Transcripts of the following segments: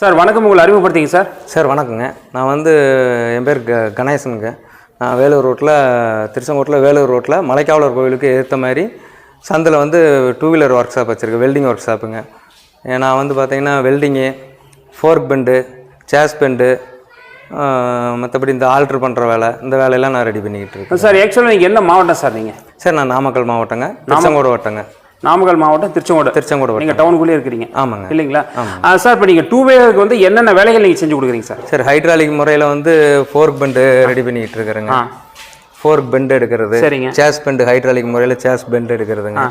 Sir வணக்கம், உங்களை அறிமுகப்படுத்திங்க sir. Sir வணக்கங்க. நான் வந்து என் பேர் கணேசனுங்க. நான் வேலூர் ரோட்டில் திருச்செங்கோட்டில் வேலூர் ரோட்டில் மலைக்காவலர் கோவிலுக்கு ஏற்ற மாதிரி சந்தில் வந்து 2 வீலர் ஒர்க் ஷாப் வச்சுருக்கேன். வெல்டிங் ஒர்க் ஷாப்புங்க. நான் வந்து பார்த்திங்கன்னா welding, fork bend, chassis bend, மற்றபடி இந்த ஆல்ட்ரு பண்ணுற வேலை, இந்த வேலையெல்லாம் நான் ரெடி பண்ணிக்கிட்டு இருக்கேன். சார் ஆக்சுவலாக நீங்கள் என்ன மாவட்டம் சார்? நீங்கள் சார் நான் நாமக்கல் மாவட்டங்க, திருச்செங்கோடு வட்டங்க. நாமக்கல் மாவட்டம் திருச்செங்கோடு. நீங்கள் டவுனுக்குள்ளே இருக்கிறீங்க? ஆமாங்க. இல்லைங்களா சார்? இப்போ நீங்கள் 2 வீலருக்கு வந்து என்னென்ன வேலைகள் நீங்கள் செஞ்சு கொடுக்குறீங்க சார்? சார் ஹைட்ராலிக் முறையில் வந்து ஃபோர்க் பெண்டு ரெடி பண்ணிக்கிட்டு இருக்கிறேங்க. ஃபோர்க் பெண்டு எடுக்கிறது. சரிங்க. சேஸ் பெண்டு ஹைட்ராலிக் முறையில் சேஸ் பெண்டு எடுக்கிறதுங்க.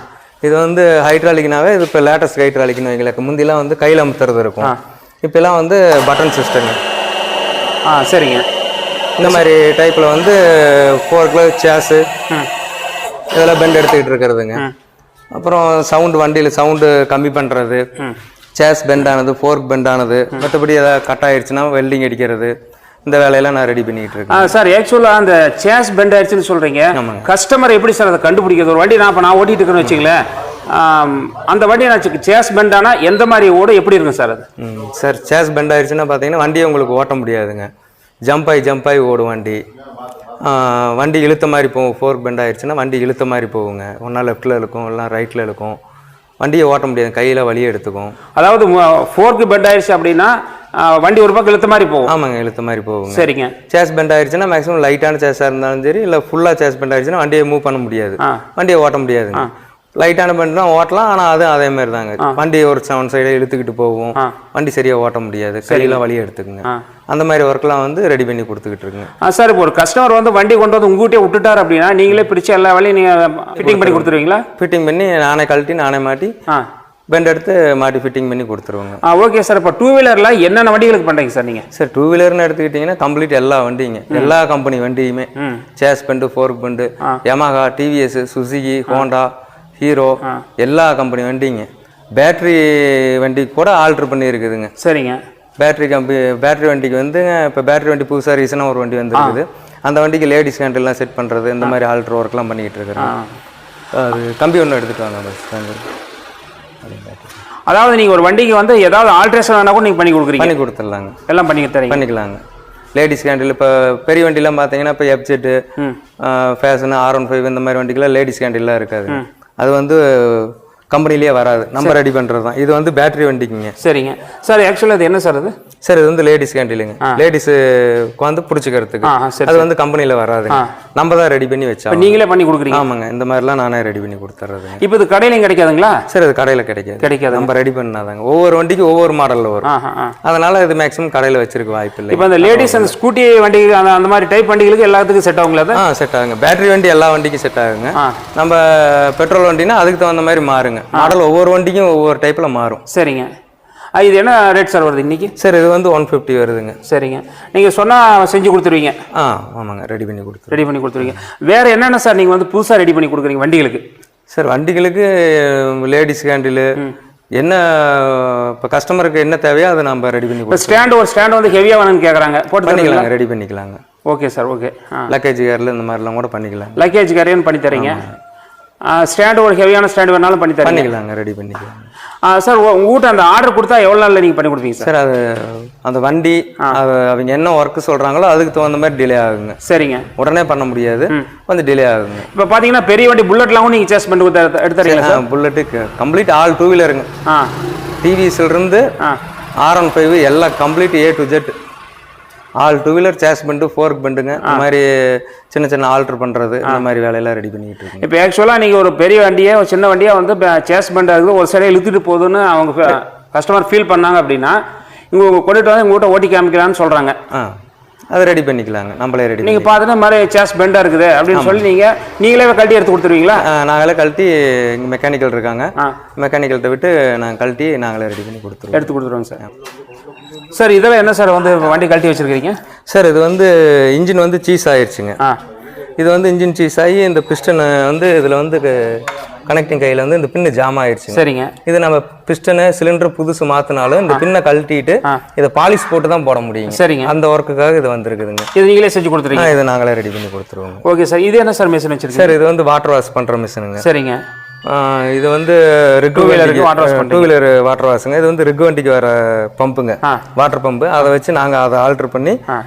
இது வந்து ஹைட்ராலிக்னாவே இது இப்போ லேட்டஸ்ட் ஹைட்ராலிக்னு வைங்களேன். முந்திலாம் வந்து கையில் அமுத்துறது இருக்கும், இப்போலாம் வந்து பட்டன் சிஸ்டங்க. சரிங்க. இந்த மாதிரி டைப்பில் வந்து ஃபோர்க்கில் சேஸு இதெல்லாம் பெண்டு எடுத்துக்கிட்டு இருக்கிறதுங்க. அப்புறம் சவுண்டு, வண்டியில் சவுண்டு கம்மி பண்ணுறது, சேஸ் பெண்டானது, ஃபோர்க் பெண்டானது, மற்றபடி ஏதாவது கட் ஆயிடுச்சுன்னா வெல்டிங் அடிக்கிறது, இந்த வேலையெல்லாம் நான் ரெடி பண்ணிக்கிட்டு இருக்கேன். சார் ஆக்சுவலாக அந்த சேஸ் பெண்ட் ஆயிடுச்சுன்னு சொல்கிறீங்க, கஸ்டமர் எப்படி சார் அதை கண்டுபிடிக்கிறது? ஒரு வண்டி நான் ஓட்டிகிட்டு இருக்கேன்னு வச்சுங்களேன், அந்த வண்டி நான் சேஸ் பெண்டானா எந்த மாதிரி ஓட எப்படி இருக்கும் சார் அது? சார் சேஸ் பெண்ட் ஆயிடுச்சுன்னா பார்த்தீங்கன்னா வண்டியை உங்களுக்கு ஓட்ட முடியாதுங்க. ஜம்ப் ஆகி ஓடும் வண்டி. வண்டி இழுத்த மாதிரி போகும். ஃபோர்க் பெண்ட் ஆயிடுச்சுன்னா வண்டி இழுத்த மாதிரி போகுங்க. ஒன்றா லெஃப்ட்டில் இருக்கும், எல்லாம் ரைட்டில் இருக்கும். வண்டியை ஓட்ட முடியாது, கையில் வலியை எடுத்துக்கும். அதாவது ஃபோர்க்கு பெண்ட் ஆயிடுச்சு அப்படின்னா வண்டி ஒரு பக்கம் இழுத்த மாதிரி போகும்? ஆமாங்க, இழுத்த மாதிரி போகுங்க. சரிங்க. சேஸ் பெண்ட் ஆயிடுச்சுன்னா மேக்ஸிமம் லைட்டான சேஸாக இருந்தாலும் சரி, இல்லை ஃபுல்லாக சேஸ் பெண்ட் ஆயிடுச்சுன்னா வண்டியை மூவ் பண்ண முடியாது, வண்டியை ஓட்ட முடியாதுங்க. லைட்டான பெண்ட் தான் ஓட்டலாம், ஆனால் அதுவும் அதே மாதிரி தாங்க. வண்டி ஒரு ஒன் சைடே இழுத்துக்கிட்டு போகும், வண்டி சரியாக ஓட்ட முடியாது, கையெல்லாம் வலியை எடுத்துக்குங்க. அந்த மாதிரி ஒர்க்லாம் வந்து ரெடி பண்ணி கொடுத்துக்கிட்டு இருக்குங்க. சார் இப்போ ஒரு கஸ்டமர் வந்து வண்டி கொண்டு வந்து உங்ககிட்டே விட்டுட்டார் அப்படின்னா நீங்களே பிரித்து எல்லா வேலையும் நீங்கள் ஃபிட்டிங் பண்ணி கொடுத்துருவீங்களா? ஃபிட்டிங் பண்ணி நானே கழட்டி நானே மாட்டி பெண்ட் எடுத்து மாட்டி ஃபிட்டிங் பண்ணி கொடுத்துருவோங்க. Okay sir. இப்போ 2 வீலரில் என்னென்ன வண்டிகளுக்கு பண்ணுறீங்க சார் நீங்கள்? சார் 2 வீலர்னு எடுத்துக்கிட்டிங்கன்னா கம்ப்ளீட் எல்லா வண்டிங்க, எல்லா கம்பெனி வண்டியுமே, chassis bend, fork bend, Yamaha, TVS, Suzuki, Honda, Hero, எல்லா கம்பெனி வண்டிங்க. பேட்ரி வண்டி கூட ஆல்ட்ரு பண்ணி இருக்குதுங்க. சரிங்க. பேட்ரி வண்டிக்கு வந்துங்க இப்போ பேட்ரி வண்டி புதுசாக ரீசனாக ஒரு வண்டி வந்துருக்குது. அந்த வண்டிக்கு லேடிஸ் ஹேண்டெல்லாம் செட் பண்ணுறது, இந்த மாதிரி ஆல்ட்ரு ஒர்க்லாம் பண்ணிக்கிட்டு இருக்கிறேன். அது கம்பி ஒன்று எடுத்துகிட்டு வாங்க பஸ். அதாவது நீங்கள் ஒரு வண்டிக்கு வந்து ஏதாவது ஆல்ட்ரேஷன் வேணா கூட நீங்கள் பண்ணி கொடுக்குறீங்க? பண்ணி கொடுத்துடலாங்க, எல்லாம் பண்ணிக்கலாங்க. லேடிஸ் ஹேண்டில் இப்போ பெரிய வண்டிலாம் பார்த்தீங்கன்னா இப்போ எஃப்ஜெட்டு, ஃபேஷனு, R15 இந்த மாதிரி வண்டிக்கெல்லாம் லேடிஸ் ஹேண்டில்லாம் இருக்காது. அது வந்து கம்பெனிலேயே வராது, நம்ம ரெடி பண்ணுறது தான். இது வந்து பேட்டரி வண்டிக்குங்க. சரிங்க சார். ஆக்சுவலாக அது என்ன சார் அது? சார் இது வந்து லேடிஸ் ஹேண்டிலுங்க, லேடிஸுக்கு வந்து பிடிச்சிக்கிறதுக்கு. அது வந்து கம்பெனியில் வராது, நம்ம தான் ரெடி பண்ணி வச்சா. நீங்களே பண்ணி கொடுக்குறீங்க? ஆமாங்க, இந்த மாதிரிலாம் நானே ரெடி பண்ணி கொடுத்துட்றது. இப்போ இது கடையிலையும் கிடைக்காதுங்களா? சார் இது கடையில் கிடைக்காது, நம்ம ரெடி பண்ணாதாங்க. ஒவ்வொரு வண்டிக்கு ஒவ்வொரு மாடலில் வரும், அதனால இது மேக்ஸிமம் கடையில் வச்சிருக்க வாய்ப்பு இல்லை. இப்போ அந்த லேடிஸ் அந்த ஸ்கூட்டி வண்டி அந்த மாதிரி டைப் வண்டிகளுக்கு எல்லாத்துக்கும் செட் ஆகுங்களா? செட் ஆகுங்க. பேட்டரி வண்டி எல்லா வண்டிக்கும் செட் ஆகுங்க. நம்ம பெட்ரோல் வண்டினா அதுக்கு தகுந்த மாதிரி மாறுங்க. மாடல் ஒவ்வொரு வண்டிக்கும் ஒவ்வொரு டைப்பில் மாறும். சரிங்க. இது என்ன ரேட் சார் வருது இன்னைக்கு? சார் இது வந்து 150 வருதுங்க. சரிங்க. நீங்கள் சொன்னால் செஞ்சு கொடுத்துருவீங்க? ஆமாங்க, ரெடி பண்ணி கொடுத்துருவீங்க. வேறு என்னென்ன சார் நீங்கள் வந்து புதுசாக ரெடி பண்ணி கொடுக்குறீங்க வண்டிகளுக்கு? சார் வண்டிகளுக்கு லேடிஸ் ஹேண்டிலு என்ன இப்போ கஸ்டமருக்கு என்ன தேவையோ அதை நம்ம ரெடி பண்ணி கொடுப்போம். ஒரு ஸ்டாண்ட் வந்து ஹெவியாக வேணும்னு கேட்குறாங்க, போட்டு பண்ணிக்கலாங்க, ரெடி பண்ணிக்கலாங்க. Okay sir. ஓகே. லக்கேஜ் கேரில் இந்த மாதிரிலாம் கூட பண்ணிக்கலாம். லக்கேஜ் கேரியன் பண்ணி தரீங்க. ஸ்டாண்டு ஒரு ஹெவியான ஸ்டாண்டு வேணாலும் பண்ணிக்கலாங்க, ரெடி பண்ணிக்கலாம். சார் உங்கள்கிட்ட அந்த ஆர்டர் கொடுத்தா எவ்வளோ நாளில் நீங்கள் பண்ணி கொடுப்பீங்க சார்? அது அந்த வண்டி அவங்க என்ன ஒர்க்கு சொல்கிறாங்களோ அதுக்கு தகுந்த மாதிரி டிலே ஆகுங்க. சரிங்க. உடனே பண்ண முடியாது, கொஞ்சம் டிலே ஆகுங்க. இப்போ பார்த்தீங்கன்னா பெரிய வண்டி புல்லட்லாம் நீங்கள் சேஸ் பண்ணி எடுத்துறீங்களா சார்? புல்லட்டுக்கு கம்ப்ளீட் ஆல் 2 வீலருங்க. டிவிஎஸ்லேருந்து R15 எல்லாம் complete A to Z all 2 wheeler chassis bend, fork பெண்டுங்க. இந்த மாதிரி சின்ன சின்ன ஆல்ட்ரு பண்ணுறது, இந்த மாதிரி வேலையெல்லாம் ரெடி பண்ணிக்கிட்டு இருக்கோம். இப்போ ஆக்சுவலாக நீங்கள் ஒரு பெரிய வண்டியை ஒரு சின்ன வண்டியாக வந்து சேஸ் பெண்ட் இருக்குது ஒரு சைடே இழுத்துட்டு போகுதுன்னு அவங்க கஸ்டமர் ஃபீல் பண்ணாங்க அப்படின்னா இவங்க கொண்டுட்டு வந்து உங்கள்கிட்ட ஓட்டி காமிக்கலான்னு சொல்கிறாங்க. அதை ரெடி பண்ணிக்கலாங்க, நம்மளே ரெடி. நீங்கள் பார்த்துட்டு மாதிரி சேஸ் பெண்டாக இருக்குது அப்படின்னு சொல்லி நீங்களே கழட்டி எடுத்து கொடுத்துருவீங்களா? நாங்களே கழட்டி இங்கே மெக்கானிக்கல் இருக்காங்க, மெக்கானிக்கல்கிட்ட விட்டு நாங்கள் கழட்டி நாங்களே ரெடி பண்ணி எடுத்து கொடுத்துருவோங்க சார். சார் இதெல்லாம் என்ன சார் வந்து வண்டி கழட்டி வச்சிருக்கீங்க? சார் இது வந்து இன்ஜின் வந்து சீஸ் ஆயிடுச்சுங்க. இது வந்து இன்ஜின் சீஸ் ஆகி இந்த பிஸ்டன் வந்து இதில் வந்து கனெக்டிங் கையில் வந்து இந்த பின்னு ஜாம் ஆயிடுச்சு. சரிங்க. இது நம்ம பிஸ்டனு சிலிண்டர் புதுசு மாற்றினாலும் இந்த பின்னை கழட்டிட்டு இதை பாலிஷ் போட்டு தான் போட முடியும். சரிங்க. அந்த ஒர்க்குக்காக இது வந்துருக்குதுங்க. இது நீங்களே செஞ்சு கொடுத்துருங்க? இதை நாங்களே ரெடி பண்ணி கொடுத்துருவோங்க. Okay sir. இது என்ன சார் மிஷின் வச்சிருக்கீங்க? சார் இது வந்து வாட்டர் வாஷ் பண்ணுற மிஷினுங்க. சரிங்க. இது வந்து டூ வீலருக்கு water wash two wheeler water வாஷுங்க. இது வந்து ரிக் வண்டிக்கு வர பம்புங்க, வாட்டர் பம்பு. அதை வச்சு நாங்கள் அதை ஆல்ட்ரு பண்ணி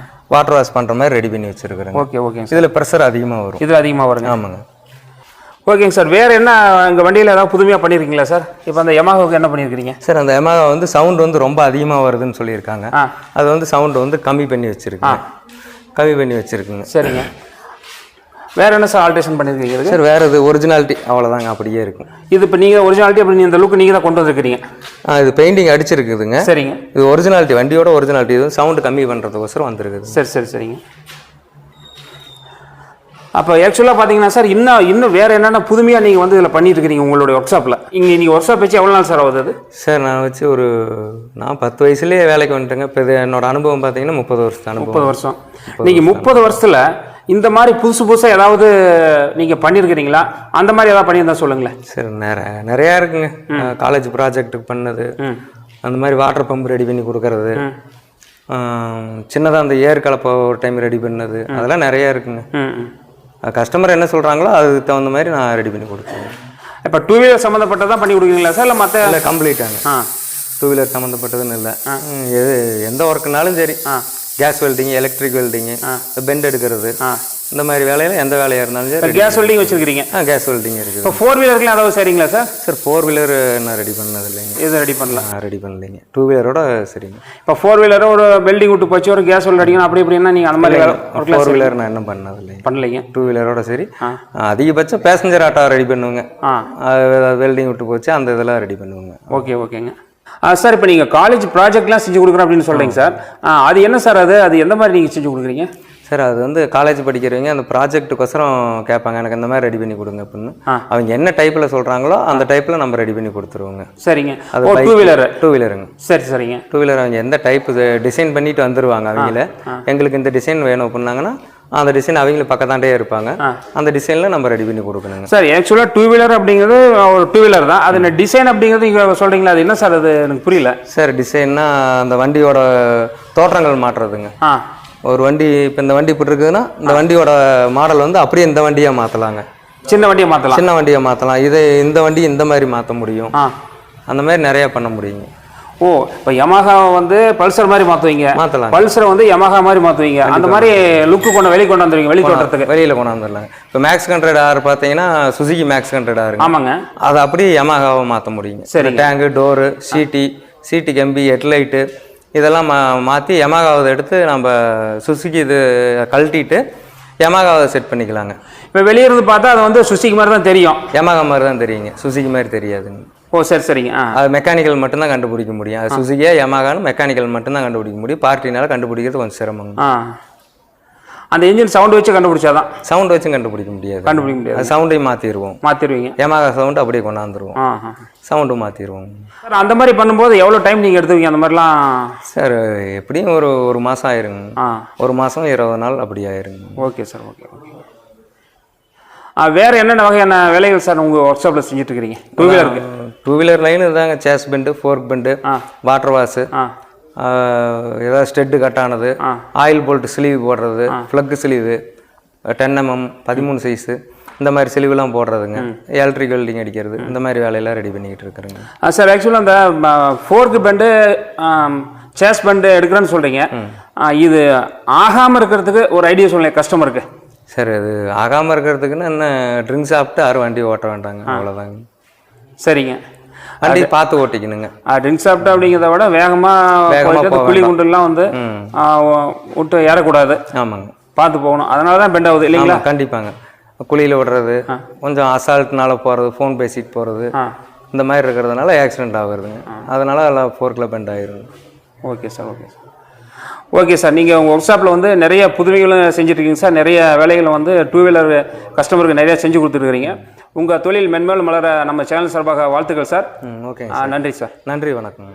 வாட்டர் வாஷ் பண்ணுற மாதிரி ரெடி பண்ணி வச்சுருக்கிறோங்க. ஓகே ஓகேங்க. இதில் ப்ரெஷர் அதிகமாக வரும். இதில் அதிகமாக வருங்க. ஆமாங்க. ஓகேங்க சார். வேறு என்ன எங்கள் வண்டியில் ஏதாவது புதுமையாக பண்ணியிருக்கீங்களா சார்? இப்போ அந்த யமாஹாவுக்கு என்ன பண்ணியிருக்கிறீங்க சார்? அந்த யமாஹா வந்து சவுண்ட் வந்து ரொம்ப அதிகமாக வருதுன்னு சொல்லியிருக்காங்க. அது வந்து சவுண்டு வந்து கம்மி பண்ணி வச்சுருக்குங்க. சரிங்க. வேறு என்ன சார் ஆல்ட்ரேஷன் பண்ணியிருக்கீங்க சார்? வேறு இது ஒரிஜினாலிட்டி அவ்வளோதாங்க, அப்படியே இருக்கும். இது இப்போ நீங்கள் ஒரிஜினாலிட்டி அப்படி இந்த லுக்கு நீங்கள் தான் கொண்டு வந்துருக்கிறீங்க. இது பெயிண்டிங் அடிச்சிருக்குதுங்க. சரிங்க. இது ஒரிஜினாலிட்டி, வண்டியோட ஒரிஜினாலிட்டி. இது சவுண்டு கம்மி பண்ணுறதுக்கோசரம் வந்துருக்குது. சரிங்க. அப்போ ஆக்சுவலாக பார்த்தீங்கன்னா சார், இன்னும் வேறு என்னென்ன புதுமையாக நீங்கள் வந்து இதில் பண்ணிட்டு இருக்கிறீங்க உங்களுடைய ஒர்க் ஷாப்பில்? நீங்கள் ஒர்க் ஷாப் வச்சு எவ்வளோ நாள் சார் ஆகுது? சார் நான் வச்சு நான் 10 வயசுலேயே வேலைக்கு வந்துட்டேங்க. இப்போ இது என்னோட அனுபவம் பார்த்தீங்கன்னா 30 வருஷம் அனுபவம். 30 வருஷம். நீங்கள் 30 வருஷத்தில் இந்த மாதிரி புதுசாக ஏதாவது நீங்கள் பண்ணியிருக்கிறீங்களா? அந்த மாதிரி ஏதாவது பண்ணியிருந்தா சொல்லுங்களேன் சார். நிறையா இருக்குங்க. காலேஜ் ப்ராஜெக்ட்டுக்கு பண்ணது, அந்த மாதிரி வாட்டர் பம்ப் ரெடி பண்ணி கொடுக்கறது, சின்னதாக அந்த ஏர் கலப்பை ஒரு டைம் ரெடி பண்ணது, அதெல்லாம் நிறையா இருக்குங்க. கஸ்டமர் என்ன சொல்கிறாங்களோ அதுக்கு தகுந்த மாதிரி நான் ரெடி பண்ணி கொடுத்தேன். இப்போ டூ வீலர் சம்மந்தப்பட்டதான் பண்ணி கொடுக்குறீங்களா சார்? இல்லை மற்ற? இல்லை, கம்ப்ளீட்டாங்க. டூ வீலர் சம்மந்தப்பட்டதுன்னு இல்லை, எந்த ஒர்க்குனாலும் சரி. Gas welding, electric welding, bend எடுக்கிறது, இந்த மாதிரி வேலையில் எந்த வேலையாக இருந்தாலும் சரி. கேஸ் வெல்டிங் வச்சுருக்கிறீங்க? கேஸ் வெல்டிங் இருக்குது. இப்போ 4 வீலருக்குலாம் ஏதாவது சரிங்களா சார்? சார் 4 வீலர் நான் ரெடி பண்ணது இல்லைங்க. எதுவும் ரெடி பண்ணலாம்? ரெடி பண்ணலைங்க. 2 வீலரோட சரிங்க. இப்போ 4 வீலரை ஒரு வெல்டிங் விட்டு போச்சு, ஒரு கேஸ் வெல்ட் அடிக்கணும் அப்படி இப்படின்னா நீங்கள் அந்த மாதிரி 4 வீலர் நான் என்ன பண்ணது பண்ணலைங்க. 2 வீலரோட சரி. அதிகபட்சம் பேசஞ்சர் ஆட்டோ ரெடி பண்ணுவோங்க. வெல்டிங் விட்டு போச்சு, அந்த இதெல்லாம் ரெடி பண்ணுவோங்க. ஓகேங்க சார். இப்போ நீங்கள் காலேஜ் ப்ராஜெக்ட்லாம் செஞ்சு கொடுக்குறோம் அப்படின்னு சொல்கிறீங்க சார். அது என்ன சார்? அது எந்த மாதிரி நீங்கள் செஞ்சு கொடுக்குறீங்க சார்? அது வந்து காலேஜ் படிக்கிறவங்க அந்த ப்ராஜெக்ட்டுக்கோசரம் கேட்பாங்க, எனக்கு இந்த மாதிரி ரெடி பண்ணி கொடுங்க அப்படின்னு. அவங்க என்ன டைப்பில் சொல்கிறாங்களோ அந்த டைப்பில் நம்ம ரெடி பண்ணி கொடுத்துருவோங்க. சரிங்க. அது 2 வீலருங்க. சரிங்க. 2 வீலர் அவங்க எந்த டைப்பு டிசைன் பண்ணிட்டு வந்துடுவாங்க. அவங்கள எங்களுக்கு இந்த டிசைன் வேணும் அப்படின்னாங்கன்னா அந்த டிசைன் அவங்களும் பக்கத்தாண்டே இருப்பாங்க. அந்த டிசைனில் நம்ம ரெடி பண்ணி கொடுக்கணுங்க சார். ஆக்சுவலாக 2 வீலர் அப்படிங்கிறது ஒரு 2 வீலர் தான். அது டிசைன் அப்படிங்கிறது நீங்கள் சொல்கிறீங்களா? அது என்ன சார்? அது எனக்கு புரியல சார். டிசைன்னா அந்த வண்டியோட தோற்றங்கள் மாற்றுறதுங்க. ஒரு வண்டி இப்போ இந்த வண்டி இப்படி இருக்குதுன்னா இந்த வண்டியோட மாடல் வந்து அப்படியே இந்த வண்டியாக மாற்றலாங்க. சின்ன வண்டியை மாற்றலாம். இந்த வண்டி இந்த மாதிரி மாற்ற முடியும். அந்த மாதிரி நிறையா பண்ண முடியுங்க. ஓ, இப்போ யமாஹா வந்து பல்சர் மாதிரி மாற்றலாம். பல்சரை வந்து யமாஹா மாதிரி மாற்றுவீங்க. அந்த மாதிரி லுக்கு வெளியே கொண்டு வந்துருவீங்க. வெளியில் கொண்டு வந்துடலாங்க. இப்போ மேக்ஸ் 100 R பார்த்தீங்கன்னா சுசுகி மேக்ஸ் 100 R. ஆமாங்க. அதை அப்படியே யமாஹாவை மாற்ற முடியுங்க. சரி. டேங்கு, டோரு, சீட்டு கம்பி, ஹெட்லைட்டு இதெல்லாம் மாற்றி யமாஹாவை எடுத்து நம்ம சுசுகி இது கழட்டிட்டு யமாஹாவை செட் பண்ணிக்கலாங்க. இப்போ வெளியே இருந்து பார்த்தா அது வந்து சுசுகி மாதிரி தான் தெரியும். யமாஹா மாதிரி தான் தெரியுங்க, சுசுகி மாதிரி தெரியாதுங்க. ஓ, சரிங்க. அது மெக்கானிக்கல் மட்டும்தான் கண்டுபிடிக்க முடியும். அது சுசுகியா யமாஹான்னு மெக்கானிக்கல் மட்டும்தான் கண்டுபிடிக்க முடியும். பார்ட்டினால கண்டுபிடிக்கிறது கொஞ்சம் சிரமங்க. அந்த இன்ஜின் சவுண்ட் வச்சு கண்டுபிடிச்சாதான். சவுண்ட் வச்சு கண்டுபிடிக்க முடியாது. அது சவுண்டையும் மாற்றிடுவீங்க. யமாஹா சவுண்ட் அப்படியே கொண்டாந்துருவோம். சவுண்டும் மாற்றிடுவோம் சார். அந்த மாதிரி பண்ணும்போது எவ்வளோ டைம் நீங்கள் எடுத்துவீங்க அந்த மாதிரிலாம்? சார் எப்படியும் ஒரு மாதம் ஆயிருங்க. 1 மாதம் 20 நாள் அப்படி ஆயிருங்க. Okay sir. ஓகே. வேறு என்னென்ன வகையான வேலைகள் சார் உங்கள் ஒர்க் ஷாப்பில் செஞ்சுட்டு இருக்கிறீங்க? 2 வீலருக்கு 2 வீலர் லைன் இதாங்க. Chassis bend, fork bend, water wash, ஏதாவது ஸ்டெட்டு கட் ஆனது, ஆயில் போல்ட்டு ஸ்லீவ் போடுறது, ஃப்ளக்கு ஸ்லீவு 10 mm 13 சைஸு, இந்த மாதிரி ஸ்லீவெலாம் போடுறதுங்க. எலக்ட்ரிக் வெல்டிங் அடிக்கிறது, இந்த மாதிரி வேலையெல்லாம் ரெடி பண்ணிக்கிட்டு இருக்கிறேங்க. சார் ஆக்சுவலாக அந்த ஃபோர்க்கு பெண்டு, சேஸ் பெண்டு எடுக்கிறேன்னு சொல்கிறீங்க. இது ஆகாமல் இருக்கிறதுக்கு ஒரு ஐடியா சொல்லுங்கள் கஸ்டமருக்கு. சார் அது ஆகாமல் இருக்கிறதுக்குன்னு என்ன, ட்ரிங்க்ஸ் சாப்பிட்டு யாரும் வண்டி ஓட்ட வேண்டாங்க, அவ்வளோதாங்க. சரிங்க. வண்டி பார்த்து ஓட்டிக்கணுங்க. ட்ரிங்க்ஸ் சாப்பிட்டு அப்படிங்கிறத விட வேகமாக குழி குண்டுலாம் வந்து விட்டு ஏறக்கூடாது. ஆமாங்க, பார்த்து போகணும். அதனால தான் பெண்ட் ஆகுது இல்லைங்களா? கண்டிப்பாங்க. குழியில் விடுறது, கொஞ்சம் அசால்ட்னால போகிறது, ஃபோன் பேசிட்டு போகிறது, இந்த மாதிரி இருக்கிறதுனால ஆக்சிடென்ட் ஆகுறதுங்க. அதனால எல்லாம் ஃபோர்க்கில் பெண்ட் ஆகிருங்க. Okay sir. நீங்கள் உங்கள் ஒர்க் ஷாப்பில் வந்து நிறைய புதுமைகளும் செஞ்சுட்ருக்கீங்க சார். நிறைய வேலைகளை வந்து 2 வீலர் கஸ்டமருக்கு நிறையா செஞ்சு கொடுத்துருக்குறீங்க. உங்கள் தொழில் மென்மேலும் மலர நம்ம சேனல் சார்பாக வாழ்த்துக்கள் சார். ஓகே, நன்றி சார். நன்றி, வணக்கம்.